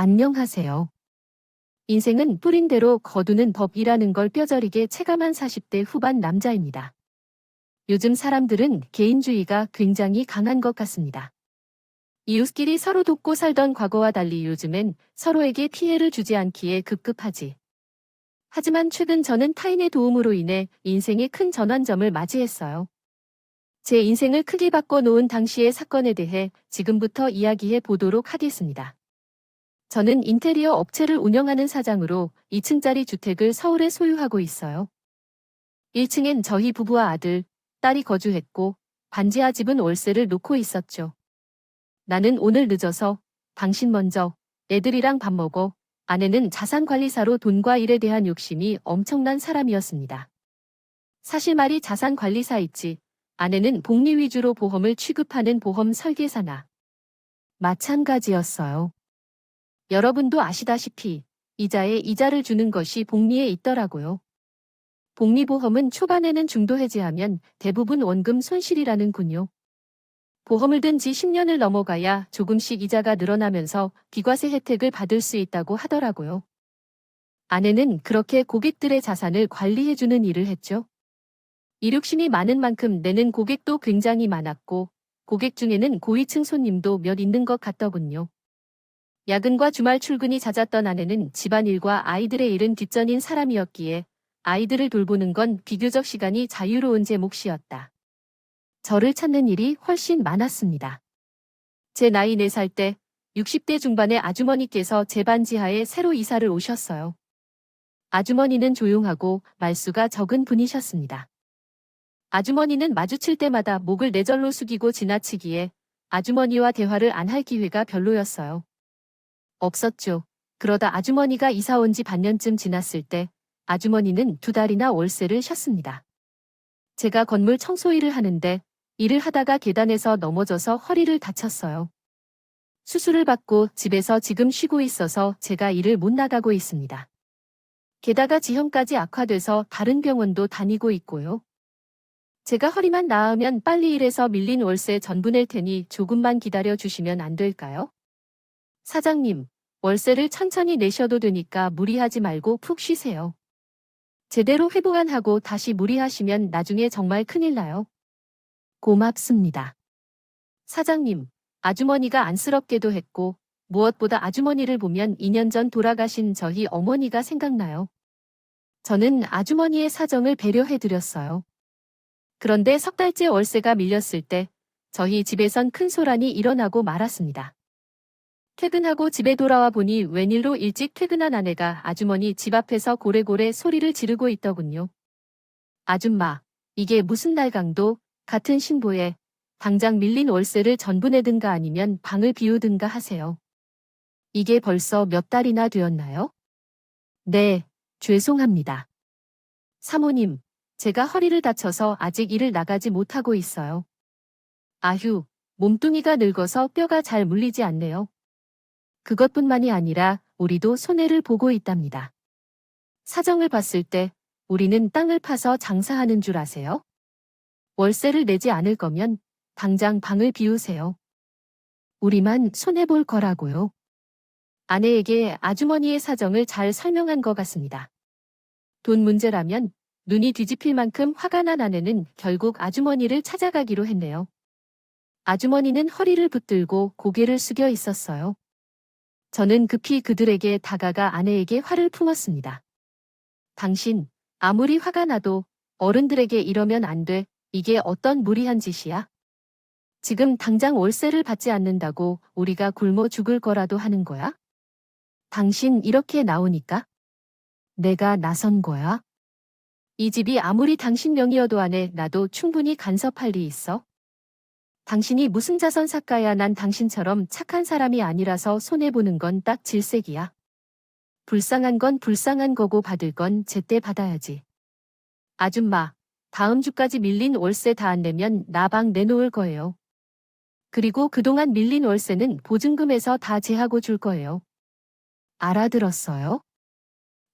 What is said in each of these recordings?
안녕하세요. 인생은 뿌린 대로 거두는 법이라는 걸 뼈저리게 체감한 40대 후반 남자입니다. 요즘 사람들은 개인주의가 굉장히 강한 것 같습니다. 이웃끼리 서로 돕고 살던 과거와 달리 요즘엔 서로에게 피해를 주지 않기에 급급하지. 하지만 최근 저는 타인의 도움으로 인해 인생의 큰 전환점을 맞이했어요. 제 인생을 크게 바꿔놓은 당시의 사건에 대해 지금부터 이야기해 보도록 하겠습니다. 저는 인테리어 업체를 운영하는 사장으로 2층짜리 주택을 서울에 소유하고 있어요. 1층엔 저희 부부와 아들, 딸이 거주했고 반지하 집은 월세를 놓고 있었죠. 나는 오늘 늦어서 당신 먼저 애들이랑 밥 먹어. 아내는 자산관리사로 돈과 일에 대한 욕심이 엄청난 사람이었습니다. 사실 말이 자산관리사이지 아내는 복리 위주로 보험을 취급하는 보험 설계사나 마찬가지였어요. 여러분도 아시다시피 이자에 이자를 주는 것이 복리에 있더라고요. 복리보험은 초반에는 중도 해지하면 대부분 원금 손실이라는군요. 보험을 든 지 10년을 넘어가야 조금씩 이자가 늘어나면서 비과세 혜택을 받을 수 있다고 하더라고요. 아내는 그렇게 고객들의 자산을 관리해주는 일을 했죠. 이륙심이 많은 만큼 내는 고객도 굉장히 많았고 고객 중에는 고위층 손님도 몇 있는 것 같더군요. 야근과 주말 출근이 잦았던 아내는 집안일과 아이들의 일은 뒷전인 사람이었기에 아이들을 돌보는 건 비교적 시간이 자유로운 제 몫이었다. 저를 찾는 일이 훨씬 많았습니다. 제 나이 4살 때 60대 중반의 아주머니께서 제 반지하에 새로 이사를 오셨어요. 아주머니는 조용하고 말수가 적은 분이셨습니다. 아주머니는 마주칠 때마다 목을 내절로 숙이고 지나치기에 아주머니와 대화를 안 할 기회가 별로였어요. 없었죠. 그러다 아주머니가 이사 온 지 반년쯤 지났을 때 아주머니는 2달이나 월세를 쉬었습니다. 제가 건물 청소 일을 하는데 일을 하다가 계단에서 넘어져서 허리를 다쳤어요. 수술을 받고 집에서 지금 쉬고 있어서 제가 일을 못 나가고 있습니다. 게다가 지형까지 악화돼서 다른 병원도 다니고 있고요. 제가 허리만 나으면 빨리 일해서 밀린 월세 전부 낼 테니 조금만 기다려 주시면 안 될까요? 사장님, 월세를 천천히 내셔도 되니까 무리하지 말고 푹 쉬세요. 제대로 회복 안 하고 다시 무리하시면 나중에 정말 큰일 나요. 고맙습니다. 사장님, 아주머니가 안쓰럽게도 했고 무엇보다 아주머니를 보면 2년 전 돌아가신 저희 어머니가 생각나요. 저는 아주머니의 사정을 배려해드렸어요. 그런데 석 달째 월세가 밀렸을 때 저희 집에선 큰 소란이 일어나고 말았습니다. 퇴근하고 집에 돌아와 보니 웬일로 일찍 퇴근한 아내가 아주머니 집 앞에서 고래고래 소리를 지르고 있더군요. 아줌마, 이게 무슨 날강도 같은 신보에 당장 밀린 월세를 전부 내든가 아니면 방을 비우든가 하세요. 이게 벌써 몇 달이나 되었나요? 네, 죄송합니다. 사모님, 제가 허리를 다쳐서 아직 일을 나가지 못하고 있어요. 아휴, 몸뚱이가 늙어서 뼈가 잘 물리지 않네요. 그것뿐만이 아니라 우리도 손해를 보고 있답니다. 사정을 봤을 때 우리는 땅을 파서 장사하는 줄 아세요? 월세를 내지 않을 거면 당장 방을 비우세요. 우리만 손해볼 거라고요. 아내에게 아주머니의 사정을 잘 설명한 것 같습니다. 돈 문제라면 눈이 뒤집힐 만큼 화가 난 아내는 결국 아주머니를 찾아가기로 했네요. 아주머니는 허리를 붙들고 고개를 숙여 있었어요. 저는 급히 그들에게 다가가 아내에게 화를 품었습니다. 당신, 아무리 화가 나도 어른들에게 이러면 안 돼. 이게 어떤 무리한 짓이야? 지금 당장 월세를 받지 않는다고 우리가 굶어 죽을 거라도 하는 거야? 당신 이렇게 나오니까? 내가 나선 거야? 이 집이 아무리 당신 명의여도 안에 나도 충분히 간섭할 리 있어? 당신이 무슨 자선사과야. 난 당신처럼 착한 사람이 아니라서 손해보는 건 딱 질색이야. 불쌍한 건 불쌍한 거고 받을 건 제때 받아야지. 아줌마, 다음 주까지 밀린 월세 다 안 내면 나 방 내놓을 거예요. 그리고 그동안 밀린 월세는 보증금에서 다 제하고 줄 거예요. 알아들었어요?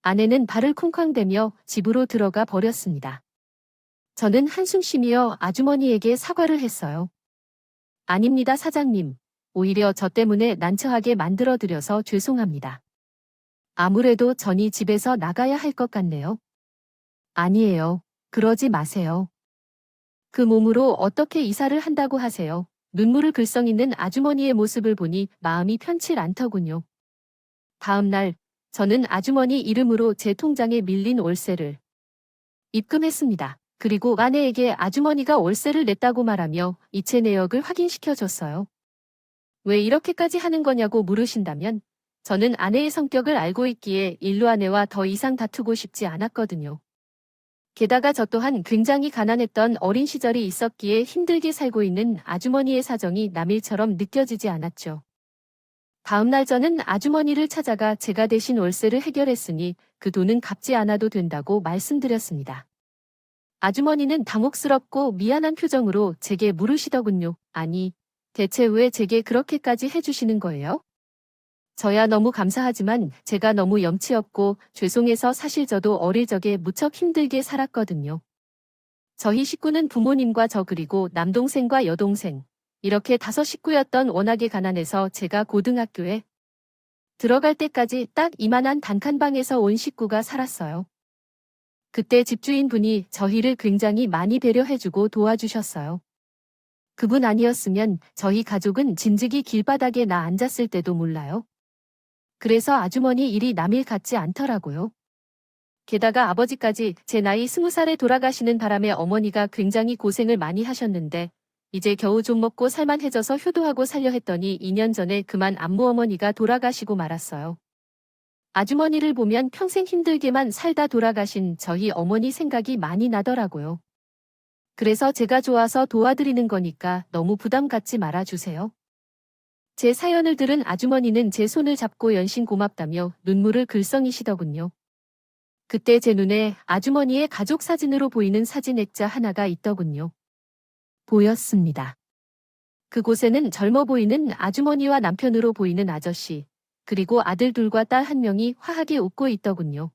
아내는 발을 쿵쾅대며 집으로 들어가 버렸습니다. 저는 한숨 쉬며 아주머니에게 사과를 했어요. 아닙니다, 사장님. 오히려 저 때문에 난처하게 만들어드려서 죄송합니다. 아무래도 전이 집에서 나가야 할 것 같네요. 아니에요. 그러지 마세요. 그 몸으로 어떻게 이사를 한다고 하세요. 눈물을 글썽이는 아주머니의 모습을 보니 마음이 편칠 않더군요. 다음 날 저는 아주머니 이름으로 제 통장에 밀린 월세를 입금했습니다. 그리고 아내에게 아주머니가 월세를 냈다고 말하며 이체 내역을 확인시켜줬어요. 왜 이렇게까지 하는 거냐고 물으신다면 저는 아내의 성격을 알고 있기에 일로 아내와 더 이상 다투고 싶지 않았거든요. 게다가 저 또한 굉장히 가난했던 어린 시절이 있었기에 힘들게 살고 있는 아주머니의 사정이 남일처럼 느껴지지 않았죠. 다음 날 저는 아주머니를 찾아가 제가 대신 월세를 해결했으니 그 돈은 갚지 않아도 된다고 말씀드렸습니다. 아주머니는 당혹스럽고 미안한 표정으로 제게 물으시더군요. 아니, 대체 왜 제게 그렇게까지 해주시는 거예요? 저야 너무 감사하지만 제가 너무 염치 없고 죄송해서 사실 저도 어릴 적에 무척 힘들게 살았거든요. 저희 식구는 부모님과 저 그리고 남동생과 여동생 이렇게 5식구였던 워낙에 가난해서 제가 고등학교에 들어갈 때까지 딱 이만한 단칸방에서 온 식구가 살았어요. 그때 집주인분이 저희를 굉장히 많이 배려해주고 도와주셨어요. 그분 아니었으면 저희 가족은 진즉이 길바닥에 나 앉았을 때도 몰라요. 그래서 아주머니 일이 남일 같지 않더라고요. 게다가 아버지까지 제 나이 20살에 돌아가시는 바람에 어머니가 굉장히 고생을 많이 하셨는데 이제 겨우 좀 먹고 살만해져서 효도하고 살려 했더니 2년 전에 그만 안무 어머니가 돌아가시고 말았어요. 아주머니를 보면 평생 힘들게만 살다 돌아가신 저희 어머니 생각이 많이 나더라고요. 그래서 제가 좋아서 도와드리는 거니까 너무 부담 갖지 말아주세요. 제 사연을 들은 아주머니는 제 손을 잡고 연신 고맙다며 눈물을 글썽이시더군요. 그때 제 눈에 아주머니의 가족 사진으로 보이는 사진 액자 하나가 있더군요. 보였습니다. 그곳에는 젊어 보이는 아주머니와 남편으로 보이는 아저씨, 그리고 아들 둘과 딸 한 명이 화하게 웃고 있더군요.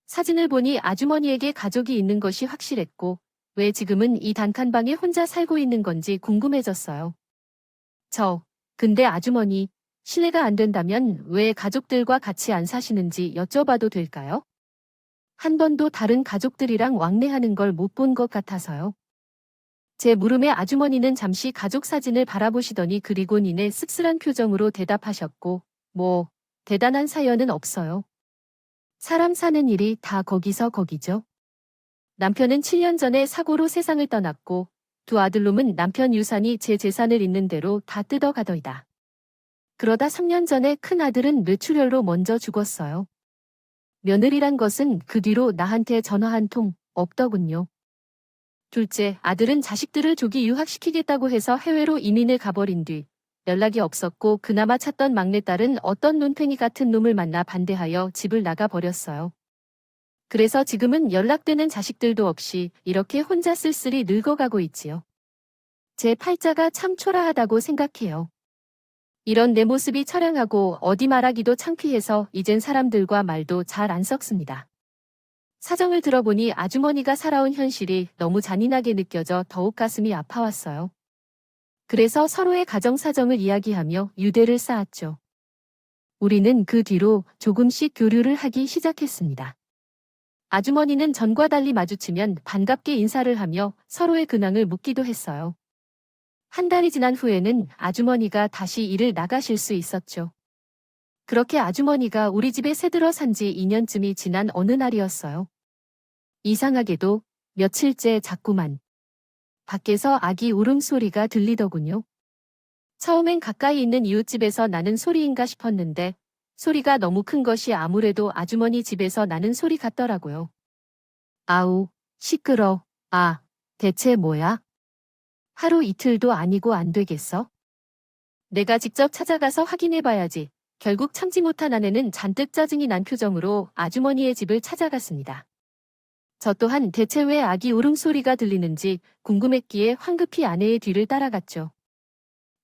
사진을 보니 아주머니에게 가족이 있는 것이 확실했고 왜 지금은 이 단칸방에 혼자 살고 있는 건지 궁금해졌어요. 근데 아주머니, 실례가 안 된다면 왜 가족들과 같이 안 사시는지 여쭤봐도 될까요? 한 번도 다른 가족들이랑 왕래하는 걸 못 본 것 같아서요. 제 물음에 아주머니는 잠시 가족 사진을 바라보시더니 그리곤 이내 씁쓸한 표정으로 대답하셨고, 대단한 사연은 없어요. 사람 사는 일이 다 거기서 거기죠. 남편은 7년 전에 사고로 세상을 떠났고, 두 아들놈은 남편 유산이 제 재산을 있는 대로 다 뜯어가더이다. 그러다 3년 전에 큰 아들은 뇌출혈로 먼저 죽었어요. 며느리란 것은 그 뒤로 나한테 전화 한 통 없더군요. 둘째, 아들은 자식들을 조기 유학시키겠다고 해서 해외로 이민을 가버린 뒤 연락이 없었고 그나마 찾던 막내딸은 어떤 논팽이 같은 놈을 만나 반대하여 집을 나가버렸어요. 그래서 지금은 연락되는 자식들도 없이 이렇게 혼자 쓸쓸히 늙어가고 있지요. 제 팔자가 참 초라하다고 생각해요. 이런 내 모습이 처량하고 어디 말하기도 창피해서 이젠 사람들과 말도 잘 안 섞습니다. 사정을 들어보니 아주머니가 살아온 현실이 너무 잔인하게 느껴져 더욱 가슴이 아파왔어요. 그래서 서로의 가정 사정을 이야기하며 유대를 쌓았죠. 우리는 그 뒤로 조금씩 교류를 하기 시작했습니다. 아주머니는 전과 달리 마주치면 반갑게 인사를 하며 서로의 근황을 묻기도 했어요. 한 달이 지난 후에는 아주머니가 다시 일을 나가실 수 있었죠. 그렇게 아주머니가 우리 집에 새들어 산 지 2년쯤이 지난 어느 날이었어요. 이상하게도 며칠째 자꾸만 밖에서 아기 울음소리가 들리더군요. 처음엔 가까이 있는 이웃집에서 나는 소리인가 싶었는데 소리가 너무 큰 것이 아무래도 아주머니 집에서 나는 소리 같더라고요. 아우, 시끄러. 대체 뭐야? 하루 이틀도 아니고 안 되겠어? 내가 직접 찾아가서 확인해봐야지. 결국 참지 못한 아내는 잔뜩 짜증이 난 표정으로 아주머니의 집을 찾아갔습니다. 저 또한 대체 왜 아기 울음소리가 들리는지 궁금했기에 황급히 아내의 뒤를 따라갔죠.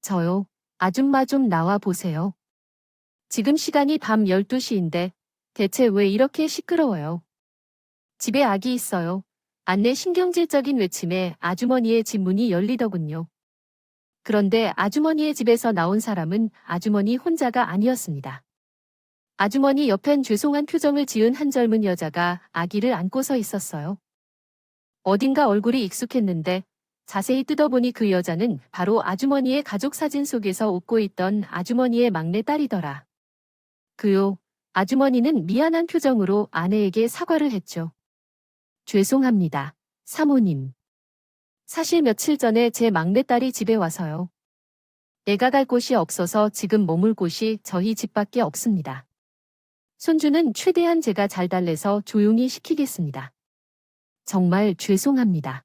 저요, 아줌마 좀 나와 보세요. 지금 시간이 밤 12시인데 대체 왜 이렇게 시끄러워요? 집에 아기 있어요. 안내 신경질적인 외침에 아주머니의 집 문이 열리더군요. 그런데 아주머니의 집에서 나온 사람은 아주머니 혼자가 아니었습니다. 아주머니 옆엔 죄송한 표정을 지은 한 젊은 여자가 아기를 안고 서 있었어요. 어딘가 얼굴이 익숙했는데 자세히 뜯어보니 그 여자는 바로 아주머니의 가족 사진 속에서 웃고 있던 아주머니의 막내딸이더라. 그요. 아주머니는 미안한 표정으로 아내에게 사과를 했죠. 죄송합니다. 사모님. 사실 며칠 전에 제 막내딸이 집에 와서요. 애가 갈 곳이 없어서 지금 머물 곳이 저희 집밖에 없습니다. 손주는 최대한 제가 잘 달래서 조용히 시키겠습니다. 정말 죄송합니다.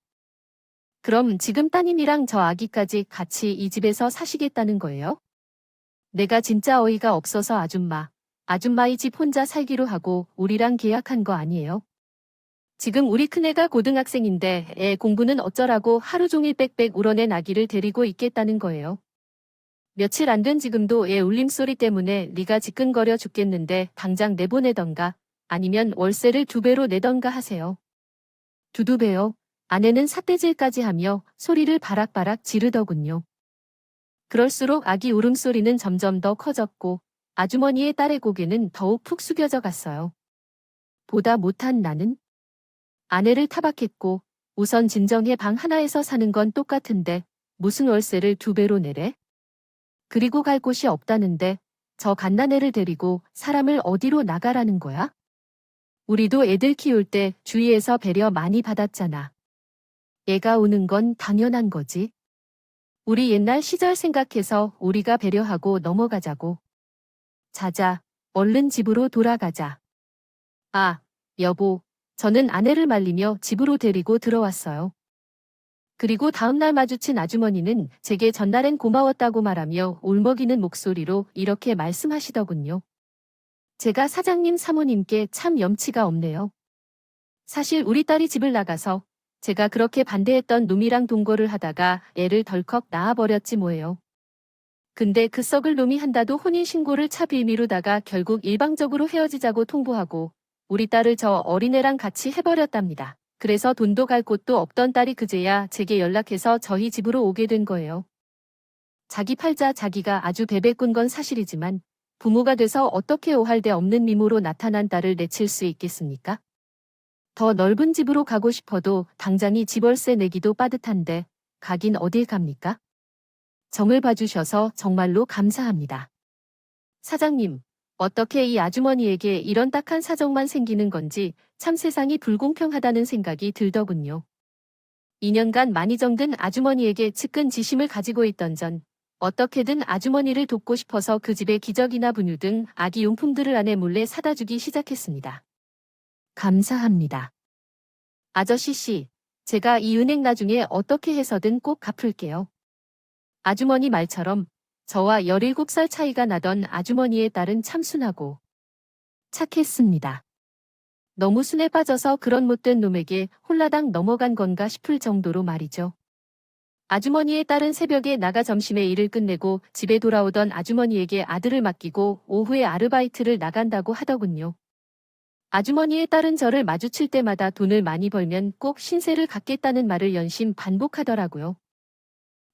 그럼 지금 따님이랑 저 아기까지 같이 이 집에서 사시겠다는 거예요? 내가 진짜 어이가 없어서 아줌마의 집 혼자 살기로 하고 우리랑 계약한 거 아니에요? 지금 우리 큰애가 고등학생인데 애 공부는 어쩌라고 하루 종일 빽빽 울어낸 아기를 데리고 있겠다는 거예요. 며칠 안 된 지금도 애 울림소리 때문에 네가 지끈거려 죽겠는데 당장 내보내던가 아니면 월세를 2배로 내던가 하세요. 두두 배요. 아내는 삿대질까지 하며 소리를 바락바락 지르더군요. 그럴수록 아기 울음소리는 점점 더 커졌고 아주머니의 딸의 고개는 더욱 푹 숙여져 갔어요. 보다 못한 나는 아내를 타박했고 우선 진정해 방 하나에서 사는 건 똑같은데 무슨 월세를 2배로 내래? 그리고 갈 곳이 없다는데 저 갓난애를 데리고 사람을 어디로 나가라는 거야? 우리도 애들 키울 때 주위에서 배려 많이 받았잖아. 애가 우는 건 당연한 거지. 우리 옛날 시절 생각해서 우리가 배려하고 넘어가자고. 자자, 얼른 집으로 돌아가자. 아, 여보, 저는 아내를 말리며 집으로 데리고 들어왔어요. 그리고 다음날 마주친 아주머니는 제게 전날엔 고마웠다고 말하며 울먹이는 목소리로 이렇게 말씀하시더군요. 제가 사장님 사모님께 참 염치가 없네요. 사실 우리 딸이 집을 나가서 제가 그렇게 반대했던 놈이랑 동거를 하다가 애를 덜컥 낳아버렸지 뭐예요. 근데 그 썩을 놈이 한다도 혼인신고를 차빌 미루다가 결국 일방적으로 헤어지자고 통보하고 우리 딸을 저 어린애랑 같이 해버렸답니다. 그래서 돈도 갈 곳도 없던 딸이 그제야 제게 연락해서 저희 집으로 오게 된 거예요. 자기 팔자 자기가 아주 베베꾼 건 사실이지만 부모가 돼서 어떻게 오할 데 없는 미모로 나타난 딸을 내칠 수 있겠습니까? 더 넓은 집으로 가고 싶어도 당장이 집월세 내기도 빠듯한데 가긴 어딜 갑니까? 정을 봐주셔서 정말로 감사합니다. 사장님, 어떻게 이 아주머니에게 이런 딱한 사정만 생기는 건지 참 세상이 불공평하다는 생각이 들더군요. 2년간 많이 정든 아주머니에게 측근 지심을 가지고 있던 전 어떻게든 아주머니를 돕고 싶어서 그 집에 기저귀나 분유 등 아기 용품들을 아내 몰래 사다 주기 시작했습니다. 감사합니다. 아저씨 씨, 제가 이 은행 나중에 어떻게 해서든 꼭 갚을게요. 아주머니 말처럼 저와 17살 차이가 나던 아주머니의 딸은 참 순하고 착했습니다. 너무 순에 빠져서 그런 못된 놈에게 홀라당 넘어간 건가 싶을 정도로 말이죠. 아주머니의 딸은 새벽에 나가 점심에 일을 끝내고 집에 돌아오던 아주머니에게 아들을 맡기고 오후에 아르바이트를 나간다고 하더군요. 아주머니의 딸은 저를 마주칠 때마다 돈을 많이 벌면 꼭 신세를 갖겠다는 말을 연심 반복하더라고요.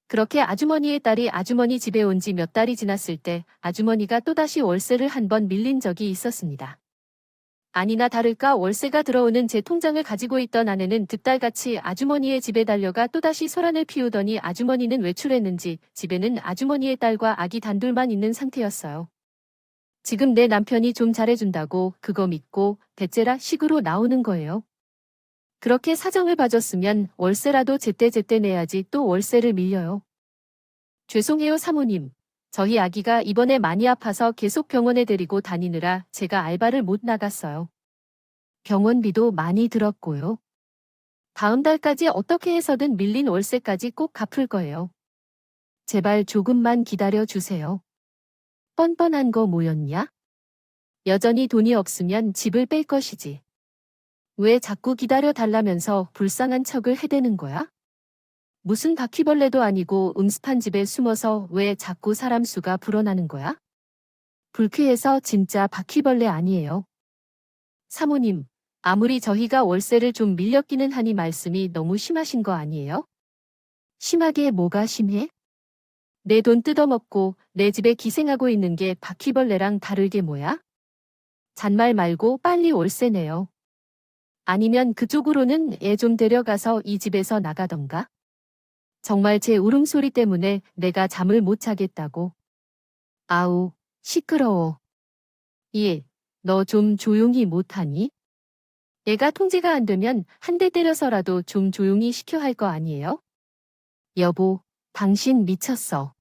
그렇게 아주머니의 딸이 아주머니 집에 온 지 몇 달이 지났을 때 아주머니가 또다시 월세를 한 번 밀린 적이 있었습니다. 아니나 다를까 월세가 들어오는 제 통장을 가지고 있던 아내는 득달같이 아주머니의 집에 달려가 또다시 소란을 피우더니 아주머니는 외출했는지 집에는 아주머니의 딸과 아기 단둘만 있는 상태였어요. 지금 내 남편이 좀 잘해준다고 그거 믿고 대째라 식으로 나오는 거예요. 그렇게 사정을 봐줬으면 월세라도 제때제때 내야지 또 월세를 밀려요. 죄송해요 사모님. 저희 아기가 이번에 많이 아파서 계속 병원에 데리고 다니느라 제가 알바를 못 나갔어요. 병원비도 많이 들었고요. 다음 달까지 어떻게 해서든 밀린 월세까지 꼭 갚을 거예요. 제발 조금만 기다려 주세요. 뻔뻔한 거 뭐였냐? 여전히 돈이 없으면 집을 뺄 것이지. 왜 자꾸 기다려 달라면서 불쌍한 척을 해대는 거야? 무슨 바퀴벌레도 아니고 음습한 집에 숨어서 왜 자꾸 사람 수가 불어나는 거야? 불쾌해서 진짜 바퀴벌레 아니에요. 사모님, 아무리 저희가 월세를 좀 밀렸기는 하니 말씀이 너무 심하신 거 아니에요? 심하게 뭐가 심해? 내 돈 뜯어먹고 내 집에 기생하고 있는 게 바퀴벌레랑 다를 게 뭐야? 잔말 말고 빨리 월세 내요. 아니면 그쪽으로는 애 좀 데려가서 이 집에서 나가던가? 정말 제 울음소리 때문에 내가 잠을 못 자겠다고. 아우, 시끄러워. 예, 너 좀 조용히 못하니? 애가 통제가 안 되면 한 대 때려서라도 좀 조용히 시켜 할 거 아니에요? 여보, 당신 미쳤어.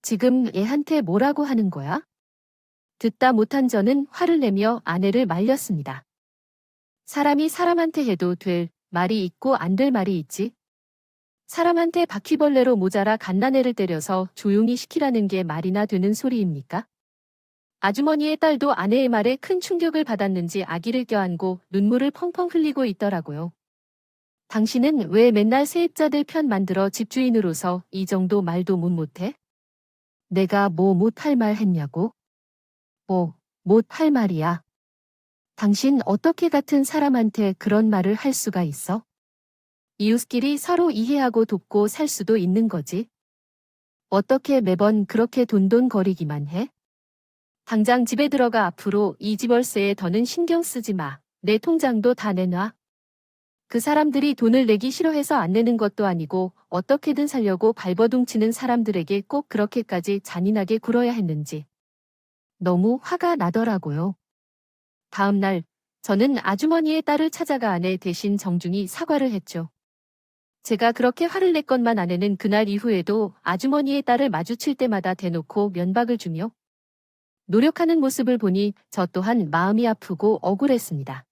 지금 애한테 뭐라고 하는 거야? 듣다 못한 저는 화를 내며 아내를 말렸습니다. 사람이 사람한테 해도 될 말이 있고 안 될 말이 있지. 사람한테 바퀴벌레로 모자라 갓난애를 때려서 조용히 시키라는 게 말이나 되는 소리입니까? 아주머니의 딸도 아내의 말에 큰 충격을 받았는지 아기를 껴안고 눈물을 펑펑 흘리고 있더라고요. 당신은 왜 맨날 세입자들 편 만들어 집주인으로서 이 정도 말도 못해? 내가 뭐 못할 말 했냐고? 못할 말이야. 당신 어떻게 같은 사람한테 그런 말을 할 수가 있어? 이웃끼리 서로 이해하고 돕고 살 수도 있는 거지. 어떻게 매번 그렇게 돈돈거리기만 해? 당장 집에 들어가 앞으로 이 집 월세에 더는 신경 쓰지 마. 내 통장도 다 내놔. 그 사람들이 돈을 내기 싫어해서 안 내는 것도 아니고 어떻게든 살려고 발버둥치는 사람들에게 꼭 그렇게까지 잔인하게 굴어야 했는지. 너무 화가 나더라고요. 다음 날 저는 아주머니의 딸을 찾아가 아내 대신 정중히 사과를 했죠. 제가 그렇게 화를 냈건만 아내는 그날 이후에도 아주머니의 딸을 마주칠 때마다 대놓고 면박을 주며 노력하는 모습을 보니 저 또한 마음이 아프고 억울했습니다.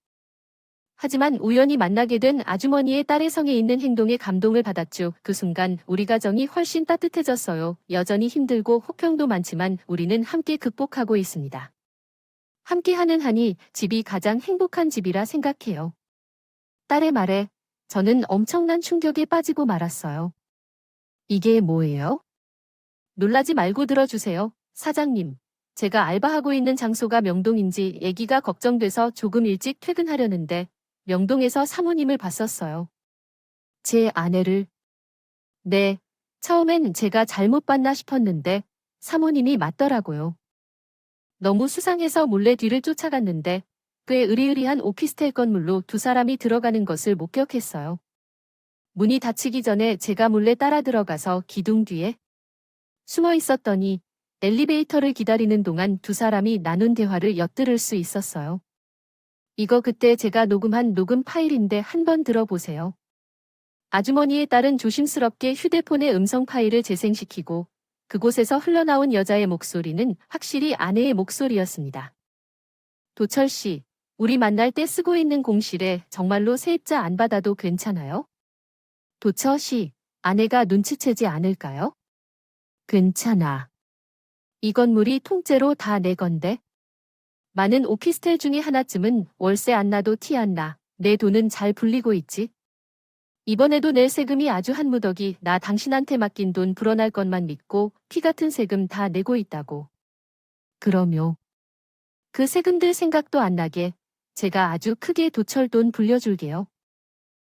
하지만 우연히 만나게 된 아주머니의 딸의 성에 있는 행동에 감동을 받았죠. 그 순간 우리 가정이 훨씬 따뜻해졌어요. 여전히 힘들고 혹평도 많지만 우리는 함께 극복하고 있습니다. 함께하는 한이 집이 가장 행복한 집이라 생각해요. 딸의 말에 저는 엄청난 충격에 빠지고 말았어요. 이게 뭐예요? 놀라지 말고 들어주세요, 사장님. 제가 알바하고 있는 장소가 명동인지 애기가 걱정돼서 조금 일찍 퇴근하려는데 명동에서 사모님을 봤었어요. 제 아내를. 네, 처음엔 제가 잘못 봤나 싶었는데 사모님이 맞더라고요. 너무 수상해서 몰래 뒤를 쫓아갔는데 꽤 으리으리한 오피스텔 건물로 두 사람이 들어가는 것을 목격했어요. 문이 닫히기 전에 제가 몰래 따라 들어가서 기둥 뒤에 숨어 있었더니 엘리베이터를 기다리는 동안 두 사람이 나눈 대화를 엿들을 수 있었어요. 이거 그때 제가 녹음한 녹음 파일인데 한번 들어보세요. 아주머니의 딸은 조심스럽게 휴대폰의 음성 파일을 재생시키고 그곳에서 흘러나온 여자의 목소리는 확실히 아내의 목소리였습니다. 도철 씨, 우리 만날 때 쓰고 있는 공실에 정말로 세입자 안 받아도 괜찮아요? 도철 씨, 아내가 눈치채지 않을까요? 괜찮아. 이 건물이 통째로 다 내 건데. 많은 오피스텔 중에 하나쯤은 월세 안 나도 티 안 나. 내 돈은 잘 불리고 있지. 이번에도 낼 세금이 아주 한 무더기 나 당신한테 맡긴 돈 불어날 것만 믿고 피 같은 세금 다 내고 있다고. 그럼요. 그 세금들 생각도 안 나게 제가 아주 크게 도철 돈 불려줄게요.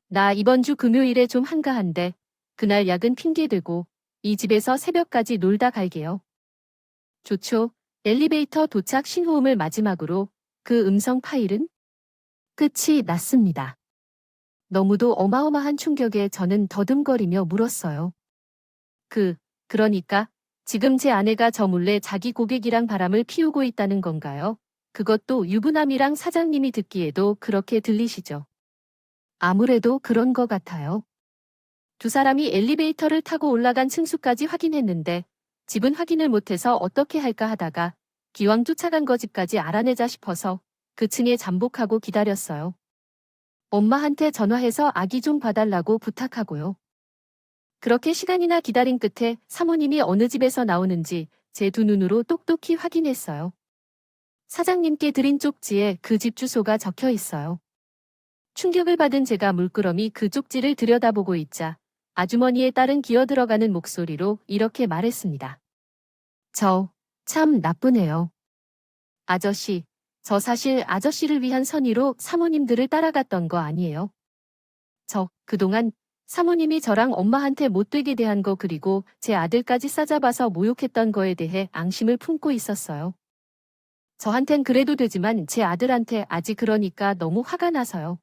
나 이번 주 금요일에 좀 한가한데 그날 야근 핑계대고 이 집에서 새벽까지 놀다 갈게요. 좋죠. 엘리베이터 도착 신호음을 마지막으로 그 음성 파일은 끝이 났습니다. 너무도 어마어마한 충격에 저는 더듬거리며 물었어요. 그러니까 지금 제 아내가 저 몰래 자기 고객이랑 바람을 피우고 있다는 건가요? 그것도 유부남이랑 사장님이 듣기에도 그렇게 들리시죠? 아무래도 그런 것 같아요. 두 사람이 엘리베이터를 타고 올라간 층수까지 확인했는데 집은 확인을 못해서 어떻게 할까 하다가 기왕 쫓아간 거 집까지 알아내자 싶어서 그 층에 잠복하고 기다렸어요. 엄마한테 전화해서 아기 좀 봐달라고 부탁하고요. 그렇게 시간이나 기다린 끝에 사모님이 어느 집에서 나오는지 제 두 눈으로 똑똑히 확인했어요. 사장님께 드린 쪽지에 그 집 주소가 적혀 있어요. 충격을 받은 제가 물끄러미 그 쪽지를 들여다보고 있자 아주머니의 딸은 기어들어가는 목소리로 이렇게 말했습니다. 참 나쁘네요. 아저씨, 저 사실 아저씨를 위한 선의로 사모님들을 따라갔던 거 아니에요? 그동안 사모님이 저랑 엄마한테 못되게 대한 거 그리고 제 아들까지 싸잡아서 모욕했던 거에 대해 앙심을 품고 있었어요. 저한텐 그래도 되지만 제 아들한테 아직 그러니까 너무 화가 나서요.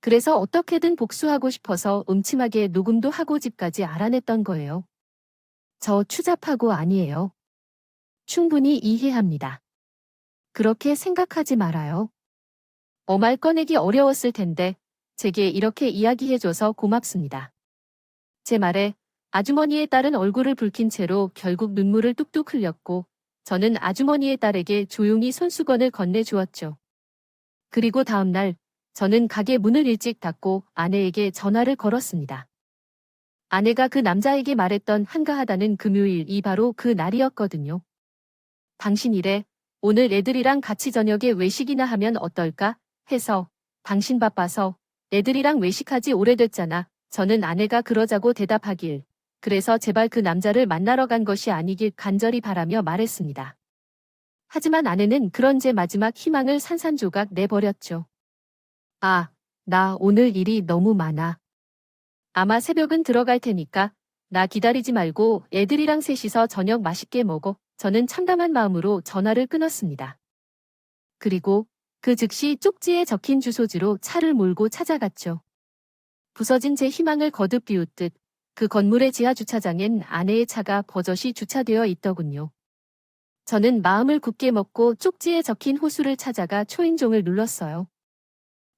그래서 어떻게든 복수하고 싶어서 음침하게 녹음도 하고 집까지 알아냈던 거예요. 저 추잡하고 아니에요. 충분히 이해합니다. 그렇게 생각하지 말아요. 말 꺼내기 어려웠을 텐데 제게 이렇게 이야기해줘서 고맙습니다. 제 말에 아주머니의 딸은 얼굴을 붉힌 채로 결국 눈물을 뚝뚝 흘렸고 저는 아주머니의 딸에게 조용히 손수건을 건네주었죠. 그리고 다음날 저는 가게 문을 일찍 닫고 아내에게 전화를 걸었습니다. 아내가 그 남자에게 말했던 한가하다는 금요일이 바로 그 날이었거든요. 당신 이래 오늘 애들이랑 같이 저녁에 외식이나 하면 어떨까 해서 당신 바빠서 애들이랑 외식하지 오래됐잖아. 저는 아내가 그러자고 대답하길 그래서 제발 그 남자를 만나러 간 것이 아니길 간절히 바라며 말했습니다. 하지만 아내는 그런 제 마지막 희망을 산산조각 내버렸죠. 아, 나 오늘 일이 너무 많아. 아마 새벽은 들어갈 테니까 나 기다리지 말고 애들이랑 셋이서 저녁 맛있게 먹어. 저는 참담한 마음으로 전화를 끊었습니다. 그리고 그 즉시 쪽지에 적힌 주소지로 차를 몰고 찾아갔죠. 부서진 제 희망을 거듭 비웃듯 그 건물의 지하 주차장엔 아내의 차가 버젓이 주차되어 있더군요. 저는 마음을 굳게 먹고 쪽지에 적힌 호수를 찾아가 초인종을 눌렀어요.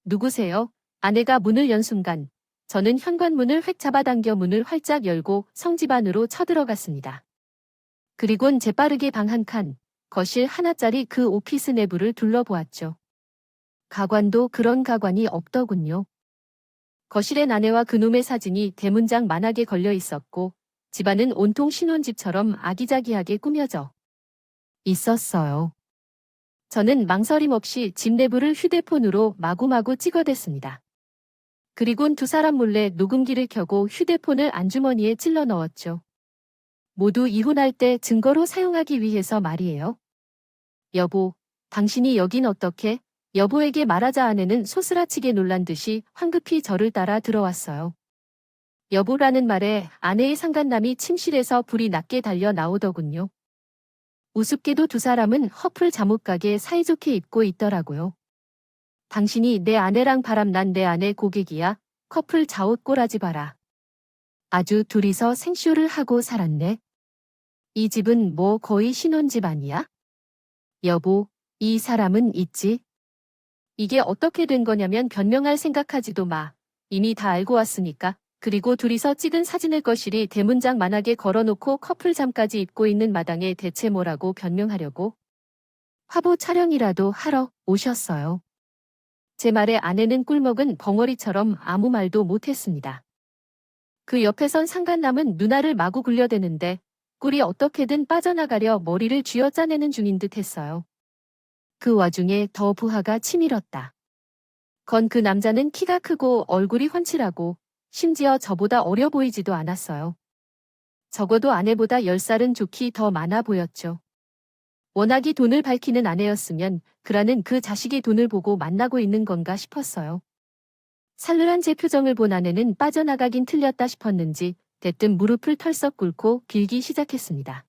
누구세요? 아내가 문을 연 순간 저는 현관문을 획 잡아당겨 문을 활짝 열고 성집 안으로 쳐들어갔습니다. 그리곤 재빠르게 방 한 칸, 거실 하나짜리 그 오피스 내부를 둘러보았죠. 가관도 그런 가관이 없더군요. 거실엔 아내와 그놈의 사진이 대문장 만하게 걸려 있었고 집안은 온통 신혼집처럼 아기자기하게 꾸며져 있었어요. 저는 망설임 없이 집 내부를 휴대폰으로 마구마구 찍어댔습니다. 그리곤 두 사람 몰래 녹음기를 켜고 휴대폰을 안주머니에 찔러 넣었죠. 모두 이혼할 때 증거로 사용하기 위해서 말이에요. 여보, 당신이 여긴 어떻게? 여보에게 말하자 아내는 소스라치게 놀란 듯이 황급히 저를 따라 들어왔어요. 여보라는 말에 아내의 상간남이 침실에서 불이 낮게 달려 나오더군요. 우습게도 두 사람은 커플 잠옷가게 사이좋게 입고 있더라고요. 당신이 내 아내랑 바람난 내 아내 고객이야. 커플 자옷 꼬라지 봐라. 아주 둘이서 생쇼를 하고 살았네. 이 집은 뭐 거의 신혼집 아니야? 여보, 이 사람은 있지? 이게 어떻게 된 거냐면 변명할 생각하지도 마. 이미 다 알고 왔으니까. 그리고 둘이서 찍은 사진을 거실이 대문장 만하게 걸어놓고 커플 잠까지 입고 있는 마당에 대체 뭐라고 변명하려고? 화보 촬영이라도 하러 오셨어요. 제 말에 아내는 꿀먹은 벙어리처럼 아무 말도 못했습니다. 그 옆에 선 상간남은 누나를 마구 굴려대는데 꿀이 어떻게든 빠져나가려 머리를 쥐어 짜내는 중인 듯 했어요. 그 와중에 더 부하가 치밀었다. 건 그 남자는 키가 크고 얼굴이 훤칠하고 심지어 저보다 어려 보이지도 않았어요. 적어도 아내보다 10살은 좋기 더 많아 보였죠. 워낙이 돈을 밝히는 아내였으면 그라는 그 자식이 돈을 보고 만나고 있는 건가 싶었어요. 살르란 제 표정을 본 아내는 빠져나가긴 틀렸다 싶었는지 대뜸 무릎을 털썩 꿇고 빌기 시작했습니다.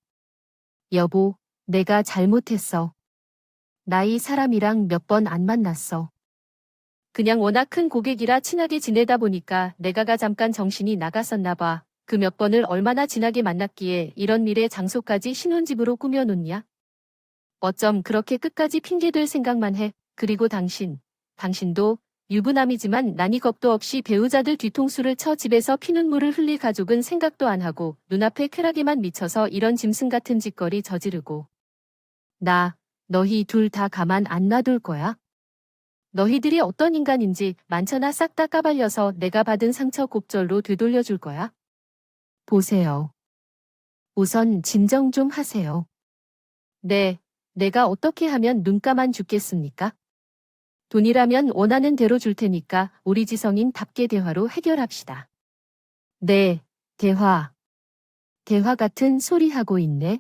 여보, 내가 잘못했어. 나 이 사람이랑 몇 번 안 만났어. 그냥 워낙 큰 고객이라 친하게 지내다 보니까 내가가 잠깐 정신이 나갔었나 봐. 그 몇 번을 얼마나 지나게 만났기에 이런 미래 장소까지 신혼집으로 꾸며놓냐? 어쩜 그렇게 끝까지 핑계댈 생각만 해. 그리고 당신도 유부남이지만 난이 겁도 없이 배우자들 뒤통수를 쳐 집에서 피눈물을 흘릴 가족은 생각도 안 하고 눈앞에 쾌락에만 미쳐서 이런 짐승 같은 짓거리 저지르고. 너희 둘 다 가만 안 놔둘 거야? 너희들이 어떤 인간인지 만천하 싹 다 까발려서 내가 받은 상처 곱절로 되돌려줄 거야? 보세요. 우선 진정 좀 하세요. 네, 내가 어떻게 하면 눈감아 죽겠습니까? 돈이라면 원하는 대로 줄 테니까 우리 지성인답게 대화로 해결합시다. 네, 대화. 대화 같은 소리 하고 있네.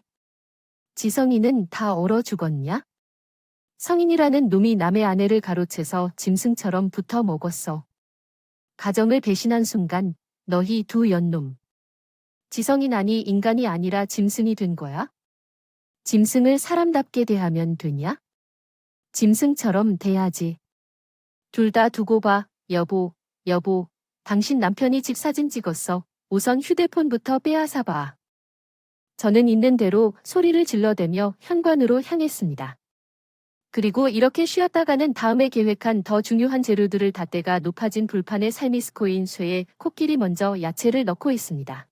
지성이는 다 얼어 죽었냐? 성인이라는 놈이 남의 아내를 가로채서 짐승처럼 붙어 먹었어. 가정을 배신한 순간 너희 두 연놈. 지성인 아니 인간이 아니라 짐승이 된 거야? 짐승을 사람답게 대하면 되냐? 짐승처럼 대하지. 둘 다 두고 봐, 여보, 여보. 당신 남편이 집 사진 찍었어. 우선 휴대폰부터 빼앗아 봐. 저는 있는 대로 소리를 질러대며 현관으로 향했습니다. 그리고 이렇게 쉬었다가는 다음에 계획한 더 중요한 재료들을 다 때가 높아진 불판에 살미스코인 쇠에 코끼리 먼저 야채를 넣고 있습니다.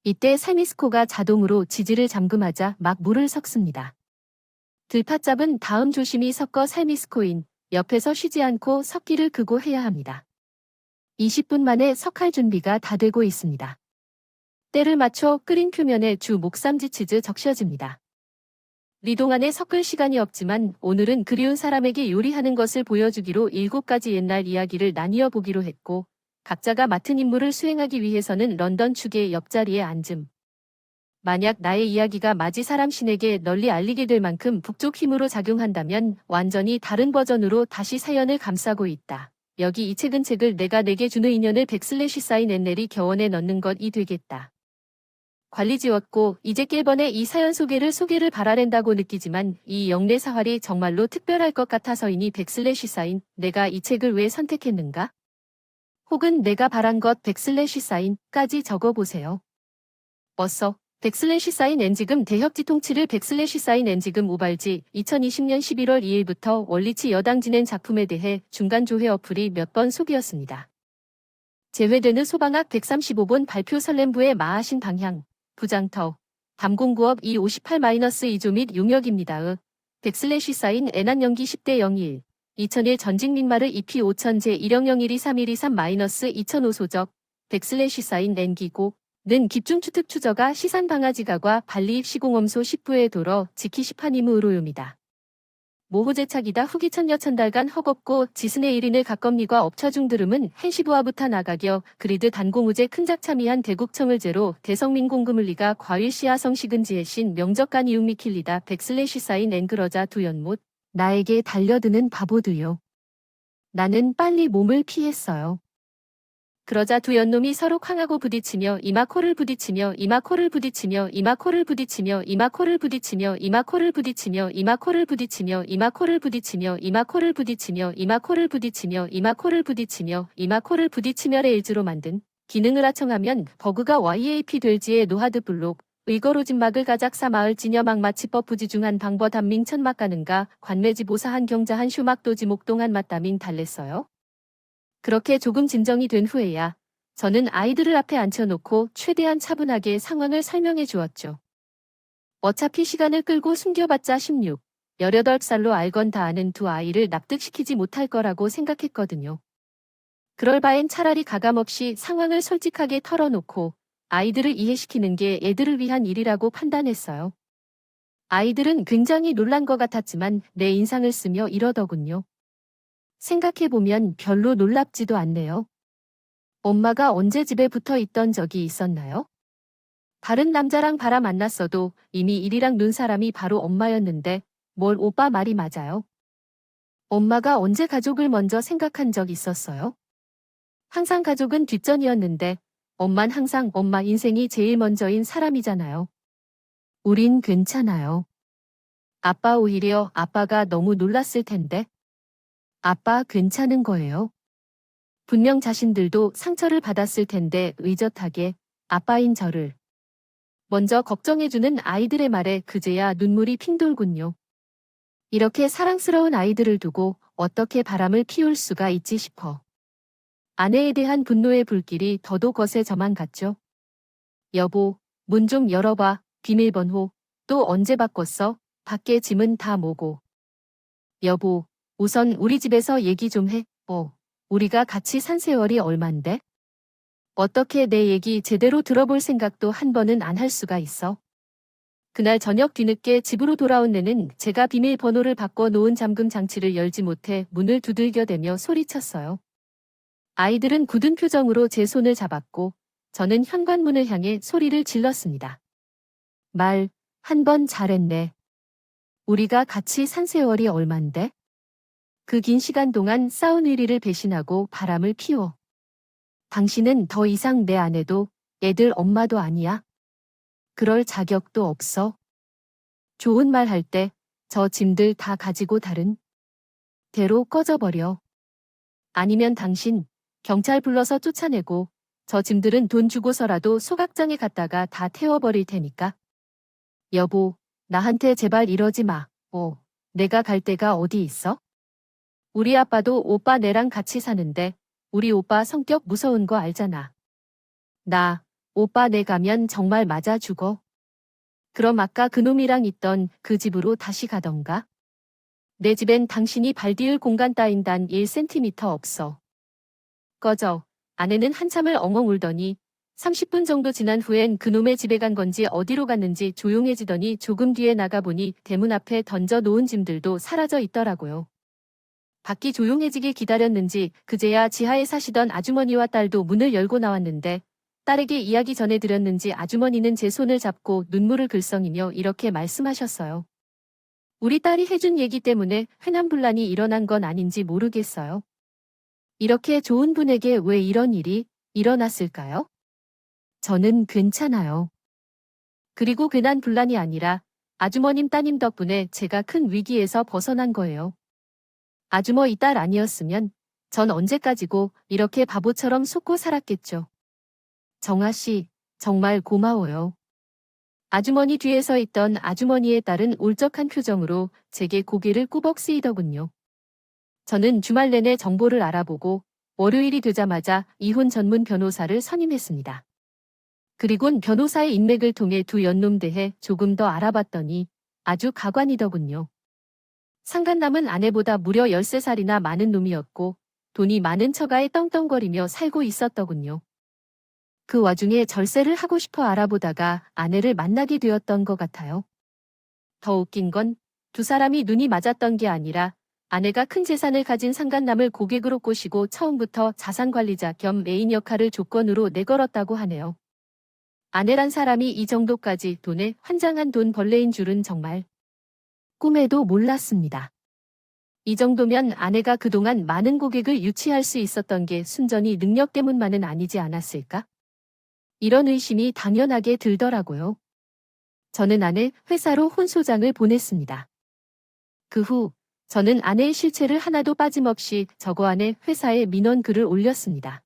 이때 살미스코가 자동으로 지지를 잠금하자 막 물을 섞습니다. 들팥잡은 다음 조심히 섞어 살미스코인 옆에서 쉬지 않고 섞기를 끄고 해야 합니다. 20분 만에 섞할 준비가 다 되고 있습니다. 때를 맞춰 끓인 표면에 주 목삼지 치즈 적셔집니다. 리동안에 섞을 시간이 없지만 오늘은 그리운 사람에게 요리하는 것을 보여주기로 7가지 옛날 이야기를 나뉘어 보기로 했고 각자가 맡은 임무를 수행하기 위해서는 런던 축의 옆자리에 앉음. 만약 나의 이야기가 마지 사람 신에게 널리 알리게 될 만큼 북쪽 힘으로 작용한다면 완전히 다른 버전으로 다시 사연을 감싸고 있다. 여기 이 책을 내가 내게 주는 인연을 백슬래시 사인 앤넬이 겨원에 넣는 것이 되겠다. 관리 지웠고 이제 깰번에 이 사연 소개를 바라랜다고 느끼지만 이 영내 사활이 정말로 특별할 것 같아서이니 백슬래시 사인 내가 이 책을 왜 선택했는가? 혹은 내가 바란 것 백슬래시 사인까지 적어보세요. 어서 백슬래시 사인 엔지금 대협지 통치를 백슬래시 사인 엔지금 우발지 2020년 11월 2일부터 원리치 여당 진행 작품에 대해 중간 조회 어플이 몇 번 소개였습니다. 제외되는 소방학 135번 발표 설렘부의 마하신 방향, 부장터, 담공구업 258-2조 및 용역입니다. 백슬래시 사인 애난 연기 10대 01, 2001 전직 민마를 EP 5000 제100123123-2005 소적, 백슬래시 사인 엔기고, 는 집중추특 추저가 시산방아지가과 발리입 시공엄소 10부에 돌어 지키 10한임으로요입니다. 모호제착이다 후기천여천달간 허겁고 지스네 1인을 각검리과 업차중 들음은 hen시부하부타 나가겨 그리드 단공우제 큰작참이한 대국청을 제로 대성민공금을리가 과일시하성 식은지해신 명적간 이육미킬리다 백슬래시 사인 앵그러자 두 연못 나에게 달려드는 바보두요. 나는 빨리 몸을 피했어요. 그러자 두 연놈이 서로 쾅하고 부딪히며 이마코를 부딪히며 이마코를 부딪히며 이마코를 부딪히며 이마코를 부딪히며 이마코를 부딪히며 이마코를 부딪히며 이마코를 부딪히며 이마코를 부딪히며 이마코를 부딪히며 이마코를 부딪히며 이마코를 부딪히며 레일즈로 만든 기능을 하청하면 버그가 YAP 될지의 노하드 블록 의거로진막을 가작사 마을 진여막 마치법 부지중한 방버 단밍 천막 가는가 관매지 보사한 경자한 쇼막도지 목동한 맞다밍 달랬어요. 그렇게 조금 진정이 된 후에야 저는 아이들을 앞에 앉혀놓고 최대한 차분하게 상황을 설명해 주었죠. 어차피 시간을 끌고 숨겨봤자 16, 18살로 알건 다 아는 두 아이를 납득시키지 못할 거라고 생각했거든요. 그럴 바엔 차라리 가감없이 상황을 솔직하게 털어놓고 아이들을 이해시키는 게 애들을 위한 일이라고 판단했어요. 아이들은 굉장히 놀란 것 같았지만 내 인상을 쓰며 이러더군요. 생각해보면 별로 놀랍지도 않네요. 엄마가 언제 집에 붙어 있던 적이 있었나요? 다른 남자랑 바람 안 났어도 이미 일이랑 논 사람이 바로 엄마였는데 뭘 오빠 말이 맞아요. 엄마가 언제 가족을 먼저 생각한 적 있었어요? 항상 가족은 뒷전이었는데 엄만 항상 엄마 인생이 제일 먼저인 사람이잖아요. 우린 괜찮아요. 아빠 오히려 아빠가 너무 놀랐을 텐데. 아빠 괜찮은 거예요? 분명 자신들도 상처를 받았을 텐데 의젓하게 아빠인 저를 먼저 걱정해주는 아이들의 말에 그제야 눈물이 핑 돌군요. 이렇게 사랑스러운 아이들을 두고 어떻게 바람을 피울 수가 있지 싶어. 아내에 대한 분노의 불길이 더도 거세져만 갔죠. 여보, 문 좀 열어봐. 비밀번호. 또 언제 바꿨어? 밖에 짐은 다 뭐고. 여보, 우선 우리 집에서 얘기 좀 해. 우리가 같이 산 세월이 얼만데? 어떻게 내 얘기 제대로 들어볼 생각도 한 번은 안 할 수가 있어? 그날 저녁 뒤늦게 집으로 돌아온 내는 제가 비밀번호를 바꿔 놓은 잠금 장치를 열지 못해 문을 두들겨대며 소리쳤어요. 아이들은 굳은 표정으로 제 손을 잡았고 저는 현관문을 향해 소리를 질렀습니다. 말, 한 번 잘했네. 우리가 같이 산 세월이 얼만데? 그 긴 시간 동안 쌓은 의리를 배신하고 바람을 피워 당신은 더 이상 내 아내도 애들 엄마도 아니야. 그럴 자격도 없어. 좋은 말 할 때 저 짐들 다 가지고 다른 데로 꺼져버려. 아니면 당신 경찰 불러서 쫓아내고 저 짐들은 돈 주고서라도 소각장에 갖다가 다 태워버릴 테니까. 여보, 나한테 제발 이러지 마. 내가 갈 데가 어디 있어? 우리 아빠도 오빠 내랑 같이 사는데 우리 오빠 성격 무서운 거 알잖아. 나, 오빠 내 가면 정말 맞아 죽어. 그럼 아까 그놈이랑 있던 그 집으로 다시 가던가? 내 집엔 당신이 발 디딜 공간 따윈 단 1cm 없어. 꺼져. 아내는 한참을 엉엉 울더니 30분 정도 지난 후엔 그놈의 집에 간 건지 어디로 갔는지 조용해지더니 조금 뒤에 나가보니 대문 앞에 던져 놓은 짐들도 사라져 있더라고요. 밖이 조용해지길 기다렸는지 그제야 지하에 사시던 아주머니와 딸도 문을 열고 나왔는데 딸에게 이야기 전해드렸는지 아주머니는 제 손을 잡고 눈물을 글썽이며 이렇게 말씀하셨어요. 우리 딸이 해준 얘기 때문에 회난분란이 일어난 건 아닌지 모르겠어요. 이렇게 좋은 분에게 왜 이런 일이 일어났을까요? 저는 괜찮아요. 그리고 괜한 분란이 아니라 아주머님 따님 덕분에 제가 큰 위기에서 벗어난 거예요. 아주머 이 딸 아니었으면 전 언제까지고 이렇게 바보처럼 속고 살았겠죠. 정아 씨, 정말 고마워요. 아주머니 뒤에 서 있던 아주머니의 딸은 울적한 표정으로 제게 고개를 꾸벅 쓰이더군요. 저는 주말 내내 정보를 알아보고 월요일이 되자마자 이혼 전문 변호사를 선임했습니다. 그리곤 변호사의 인맥을 통해 두 연놈 대해 조금 더 알아봤더니 아주 가관이더군요. 상간남은 아내보다 무려 13살이나 많은 놈이었고 돈이 많은 처가에 떵떵거리며 살고 있었더군요. 그 와중에 절세를 하고 싶어 알아보다가 아내를 만나게 되었던 것 같아요. 더 웃긴 건 두 사람이 눈이 맞았던 게 아니라 아내가 큰 재산을 가진 상간남을 고객으로 꼬시고 처음부터 자산관리자 겸 메인 역할을 조건으로 내걸었다고 하네요. 아내란 사람이 이 정도까지 돈에 환장한 돈 벌레인 줄은 정말 꿈에도 몰랐습니다. 이 정도면 아내가 그동안 많은 고객을 유치할 수 있었던 게 순전히 능력 때문만은 아니지 않았을까? 이런 의심이 당연하게 들더라고요. 저는 아내 회사로 혼소장을 보냈습니다. 그 후 저는 아내의 실체를 하나도 빠짐없이 적어 아내 회사에 민원 글을 올렸습니다.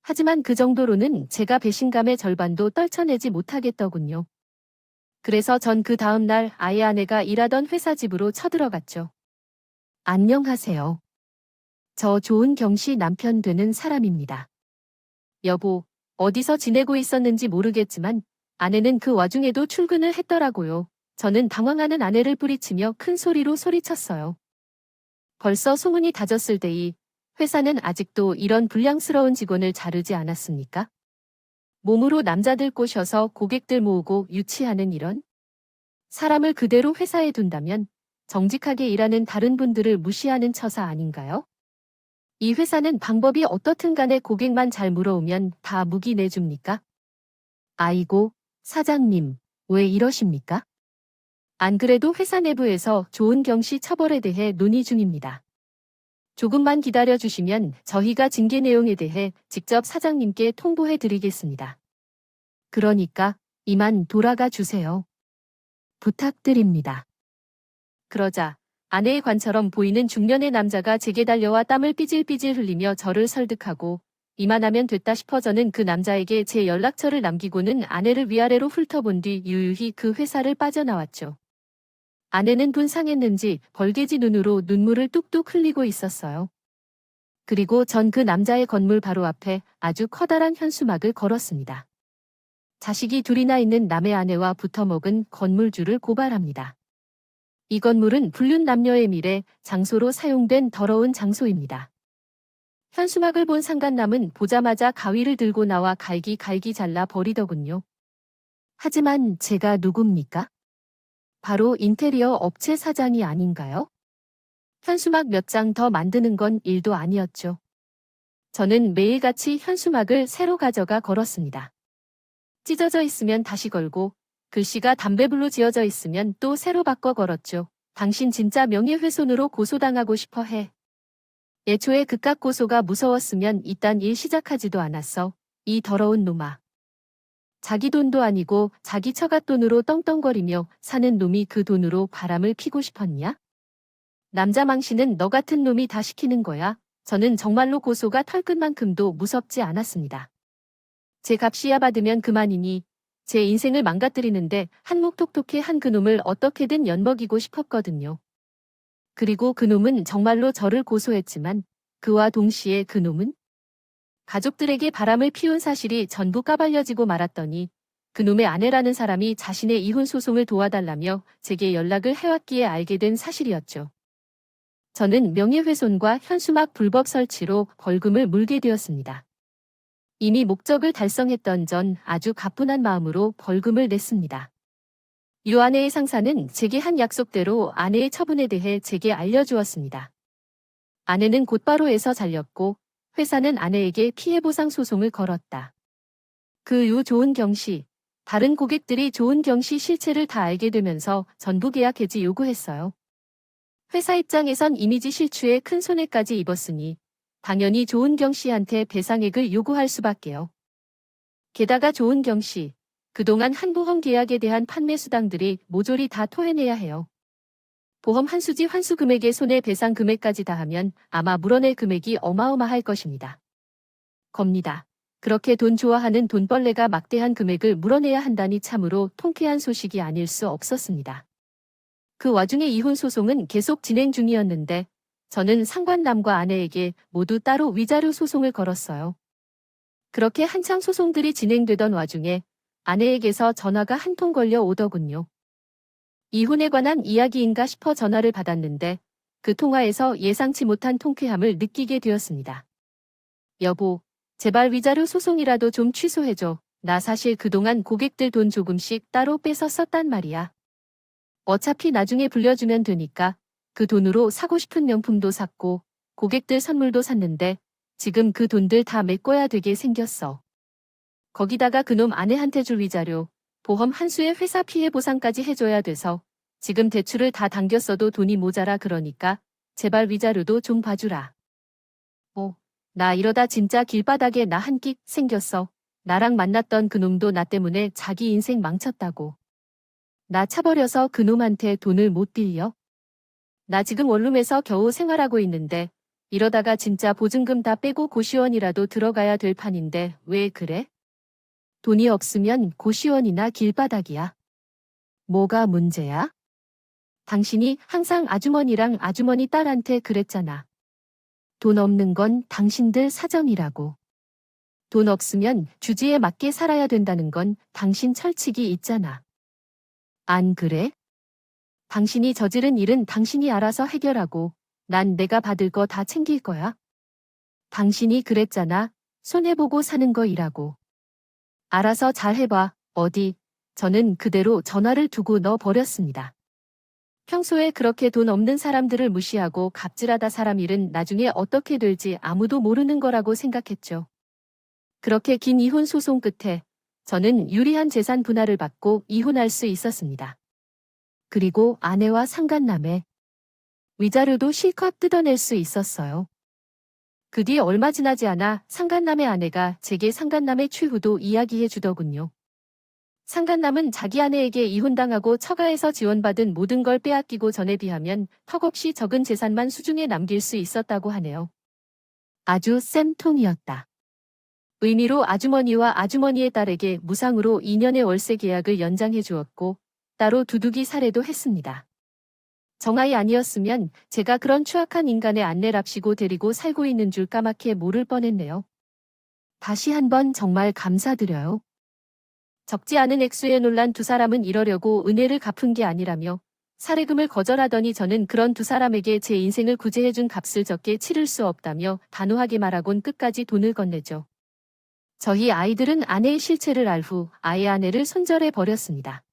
하지만 그 정도로는 제가 배신감의 절반도 떨쳐내지 못하겠더군요. 그래서 전 그 다음 날 아예 아내가 일하던 회사 집으로 쳐들어갔죠. 안녕하세요. 저 좋은 경씨 남편 되는 사람입니다. 여보, 어디서 지내고 있었는지 모르겠지만 아내는 그 와중에도 출근을 했더라고요. 저는 당황하는 아내를 뿌리치며 큰 소리로 소리쳤어요. 벌써 소문이 다졌을 때이 회사는 아직도 이런 불량스러운 직원을 자르지 않았습니까? 몸으로 남자들 꼬셔서 고객들 모으고 유치하는 이런 사람을 그대로 회사에 둔다면 정직하게 일하는 다른 분들을 무시하는 처사 아닌가요? 이 회사는 방법이 어떻든 간에 고객만 잘 물어오면 다 무기 내줍니까? 아이고, 사장님, 왜 이러십니까? 안 그래도 회사 내부에서 좋은 경씨 처벌에 대해 논의 중입니다. 조금만 기다려 주시면 저희가 징계 내용에 대해 직접 사장님께 통보해 드리겠습니다. 그러니까 이만 돌아가 주세요. 부탁드립니다. 그러자 아내의 관처럼 보이는 중년의 남자가 제게 달려와 땀을 삐질삐질 흘리며 저를 설득하고 이만하면 됐다 싶어 저는 그 남자에게 제 연락처를 남기고는 아내를 위아래로 훑어본 뒤 유유히 그 회사를 빠져나왔죠. 아내는 분상했는지 벌개지 눈으로 눈물을 뚝뚝 흘리고 있었어요. 그리고 전 그 남자의 건물 바로 앞에 아주 커다란 현수막을 걸었습니다. 자식이 둘이나 있는 남의 아내와 붙어먹은 건물주를 고발합니다. 이 건물은 불륜 남녀의 미래, 장소로 사용된 더러운 장소입니다. 현수막을 본 상간남은 보자마자 가위를 들고 나와 갈기갈기 잘라 버리더군요. 하지만 제가 누굽니까? 바로 인테리어 업체 사장이 아닌가요? 현수막 몇 장 더 만드는 건 일도 아니었죠. 저는 매일같이 현수막을 새로 가져가 걸었습니다. 찢어져 있으면 다시 걸고 글씨가 담배불로 지어져 있으면 또 새로 바꿔 걸었죠. 당신 진짜 명예훼손으로 고소당하고 싶어 해. 애초에 그깟 고소가 무서웠으면 이딴 일 시작하지도 않았어. 이 더러운 놈아. 자기 돈도 아니고 자기 처갓돈으로 떵떵거리며 사는 놈이 그 돈으로 바람을 피고 싶었냐? 남자 망신은 너 같은 놈이 다 시키는 거야. 저는 정말로 고소가 털끝만큼도 무섭지 않았습니다. 제 값이야 받으면 그만이니 제 인생을 망가뜨리는데 한몫 톡톡히 한 그놈을 어떻게든 엿먹이고 싶었거든요. 그리고 그놈은 정말로 저를 고소했지만 그와 동시에 그놈은 가족들에게 바람을 피운 사실이 전부 까발려지고 말았더니 그놈의 아내라는 사람이 자신의 이혼 소송을 도와달라며 제게 연락을 해왔기에 알게 된 사실이었죠. 저는 명예훼손과 현수막 불법 설치로 벌금을 물게 되었습니다. 이미 목적을 달성했던 전 아주 가뿐한 마음으로 벌금을 냈습니다. 유 아내의 상사는 제게 한 약속대로 아내의 처분에 대해 제게 알려주었습니다. 아내는 곧바로 애서 잘렸고 회사는 아내에게 피해보상 소송을 걸었다. 그 이후 조은경 씨, 다른 고객들이 조은경 씨 실체를 다 알게 되면서 전부 계약 해지 요구했어요. 회사 입장에선 이미지 실추에 큰 손해까지 입었으니 당연히 조은경 씨한테 배상액을 요구할 수밖에요. 게다가 조은경 씨, 그동안 한 보험 계약에 대한 판매 수당들이 모조리 다 토해내야 해요. 보험 한 수지 환수 금액의 손해배상 금액까지 다 하면 아마 물어낼 금액이 어마어마할 것입니다. 겁니다. 그렇게 돈 좋아하는 돈벌레가 막대한 금액을 물어내야 한다니 참으로 통쾌한 소식이 아닐 수 없었습니다. 그 와중에 이혼 소송은 계속 진행 중이었는데 저는 상관남과 아내에게 모두 따로 위자료 소송을 걸었어요. 그렇게 한창 소송들이 진행되던 와중에 아내에게서 전화가 한 통 걸려 오더군요. 이혼에 관한 이야기인가 싶어 전화를 받았는데 그 통화에서 예상치 못한 통쾌함을 느끼게 되었습니다. 여보, 제발 위자료 소송이라도 좀 취소해줘. 나 사실 그동안 고객들 돈 조금씩 따로 빼서 썼단 말이야. 어차피 나중에 불려주면 되니까 그 돈으로 사고 싶은 명품도 샀고 고객들 선물도 샀는데 지금 그 돈들 다 메꿔야 되게 생겼어. 거기다가 그놈 아내한테 줄 위자료, 보험 한 수에 회사 피해 보상까지 해줘야 돼서 지금 대출을 다 당겼어도 돈이 모자라 그러니까 제발 위자료도 좀 봐주라. 나 이러다 진짜 길바닥에 나 한 끽 생겼어. 나랑 만났던 그놈도 나 때문에 자기 인생 망쳤다고. 나 차버려서 그놈한테 돈을 못 빌려. 나 지금 원룸에서 겨우 생활하고 있는데 이러다가 진짜 보증금 다 빼고 고시원이라도 들어가야 될 판인데 왜 그래? 돈이 없으면 고시원이나 길바닥이야. 뭐가 문제야? 당신이 항상 아주머니랑 아주머니 딸한테 그랬잖아. 돈 없는 건 당신들 사정이라고. 돈 없으면 주지에 맞게 살아야 된다는 건 당신 철칙이 있잖아. 안 그래? 당신이 저지른 일은 당신이 알아서 해결하고 난 내가 받을 거 다 챙길 거야. 당신이 그랬잖아. 손해보고 사는 거 일하고. 알아서 잘 해봐. 어디. 저는 그대로 전화를 두고 넣어버렸습니다. 평소에 그렇게 돈 없는 사람들을 무시하고 갑질하다 사람 일은 나중에 어떻게 될지 아무도 모르는 거라고 생각했죠. 그렇게 긴 이혼 소송 끝에 저는 유리한 재산 분할을 받고 이혼할 수 있었습니다. 그리고 아내와 상간남의 위자료도 실컷 뜯어낼 수 있었어요. 그 뒤 얼마 지나지 않아 상간남의 아내가 제게 상간남의 최후도 이야기해 주더군요. 상간남은 자기 아내에게 이혼당하고 처가에서 지원받은 모든 걸 빼앗기고 전에 비하면 턱없이 적은 재산만 수중에 남길 수 있었다고 하네요. 아주 쌤통이었다. 의미로 아주머니와 아주머니의 딸에게 무상으로 2년의 월세 계약을 연장해 주었고 따로 두둑이 사례도 했습니다. 정아이 아니었으면 제가 그런 추악한 인간의 안내랍시고 데리고 살고 있는 줄 까맣게 모를 뻔했네요. 다시 한번 정말 감사드려요. 적지 않은 액수에 놀란 두 사람은 이러려고 은혜를 갚은 게 아니라며 사례금을 거절하더니 저는 그런 두 사람에게 제 인생을 구제해준 값을 적게 치를 수 없다며 단호하게 말하곤 끝까지 돈을 건네죠. 저희 아이들은 아내의 실체를 알 후 아예 아내를 손절해 버렸습니다.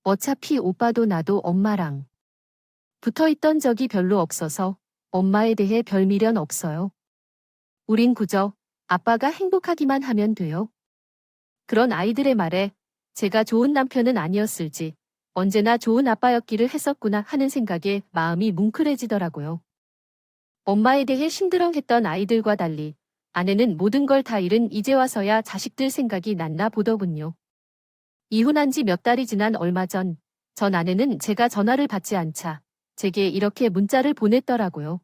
어차피 오빠도 나도 엄마랑 붙어있던 적이 별로 없어서 엄마에 대해 별 미련 없어요. 우린 그저 아빠가 행복하기만 하면 돼요. 그런 아이들의 말에 제가 좋은 남편은 아니었을지 언제나 좋은 아빠였기를 했었구나 하는 생각에 마음이 뭉클해지더라고요. 엄마에 대해 힘들어했던 아이들과 달리 아내는 모든 걸 다 잃은 이제 와서야 자식들 생각이 났나 보더군요. 이혼한 지 몇 달이 지난 얼마 전 아내는 제가 전화를 받지 않자 제게 이렇게 문자를 보냈더라고요.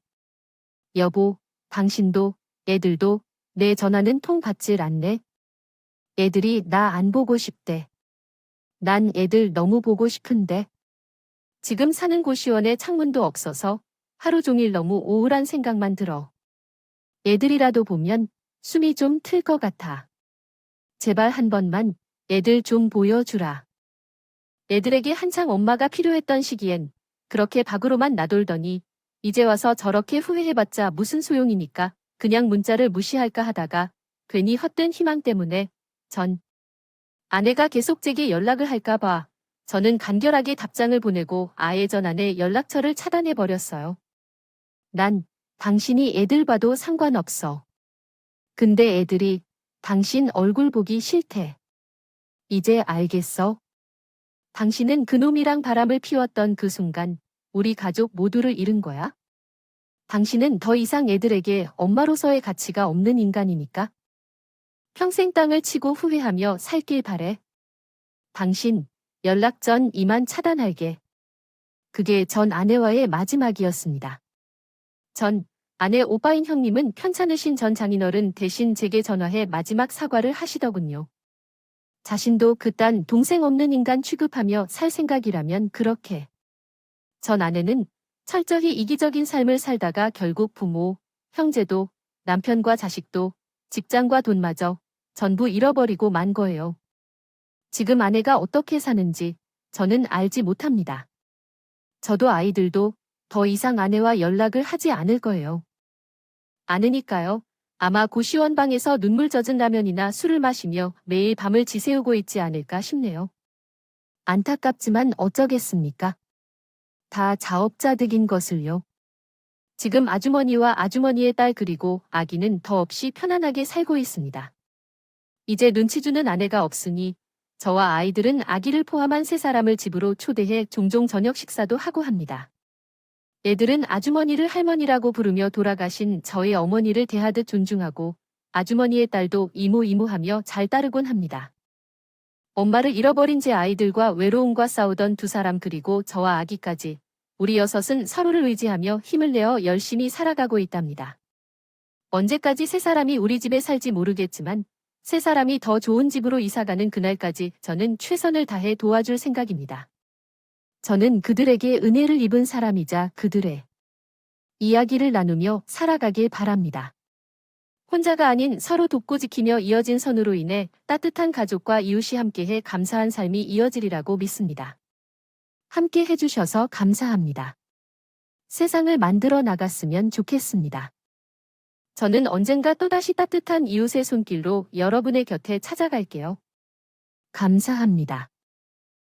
여보, 당신도, 애들도 내 전화는 통 받질 않네. 애들이 나 안 보고 싶대. 난 애들 너무 보고 싶은데. 지금 사는 고시원에 창문도 없어서 하루 종일 너무 우울한 생각만 들어. 애들이라도 보면 숨이 좀 틀 것 같아. 제발 한 번만 애들 좀 보여주라. 애들에게 한창 엄마가 필요했던 시기엔 그렇게 밖으로만 나돌더니 이제 와서 저렇게 후회해봤자 무슨 소용이니까 그냥 문자를 무시할까 하다가 괜히 헛된 희망 때문에 전 아내가 계속 제게 연락을 할까봐 저는 간결하게 답장을 보내고 아예 전화내 연락처를 차단해버렸어요. 난 당신이 애들 봐도 상관없어. 근데 애들이 당신 얼굴 보기 싫대. 이제 알겠어? 당신은 그놈이랑 바람을 피웠던 그 순간 우리 가족 모두를 잃은 거야? 당신은 더 이상 애들에게 엄마로서의 가치가 없는 인간이니까? 평생 땅을 치고 후회하며 살길 바래. 당신, 연락 전 이만 차단할게. 그게 전 아내와의 마지막이었습니다. 전 아내 오빠인 형님은 편찮으신 전 장인어른 대신 제게 전화해 마지막 사과를 하시더군요. 자신도 그딴 동생 없는 인간 취급하며 살 생각이라면 그렇게. 전 아내는 철저히 이기적인 삶을 살다가 결국 부모, 형제도, 남편과 자식도, 직장과 돈마저 전부 잃어버리고 만 거예요. 지금 아내가 어떻게 사는지 저는 알지 못합니다. 저도 아이들도 더 이상 아내와 연락을 하지 않을 거예요. 않으니까요. 아마 고시원 방에서 눈물 젖은 라면이나 술을 마시며 매일 밤을 지새우고 있지 않을까 싶네요. 안타깝지만 어쩌겠습니까? 다 자업자득인 것을요. 지금 아주머니와 아주머니의 딸 그리고 아기는 더 없이 편안하게 살고 있습니다. 이제 눈치 주는 아내가 없으니 저와 아이들은 아기를 포함한 세 사람을 집으로 초대해 종종 저녁 식사도 하고 합니다. 애들은 아주머니를 할머니라고 부르며 돌아가신 저의 어머니를 대하듯 존중하고 아주머니의 딸도 이모하며 잘 따르곤 합니다. 엄마를 잃어버린 제 아이들과 외로움과 싸우던 두 사람 그리고 저와 아기까지 우리 여섯은 서로를 의지하며 힘을 내어 열심히 살아가고 있답니다. 언제까지 세 사람이 우리 집에 살지 모르겠지만 세 사람이 더 좋은 집으로 이사가는 그날까지 저는 최선을 다해 도와줄 생각입니다. 저는 그들에게 은혜를 입은 사람이자 그들의 이야기를 나누며 살아가길 바랍니다. 혼자가 아닌 서로 돕고 지키며 이어진 선으로 인해 따뜻한 가족과 이웃이 함께해 감사한 삶이 이어지리라고 믿습니다. 함께 해주셔서 감사합니다. 세상을 만들어 나갔으면 좋겠습니다. 저는 언젠가 또다시 따뜻한 이웃의 손길로 여러분의 곁에 찾아갈게요. 감사합니다.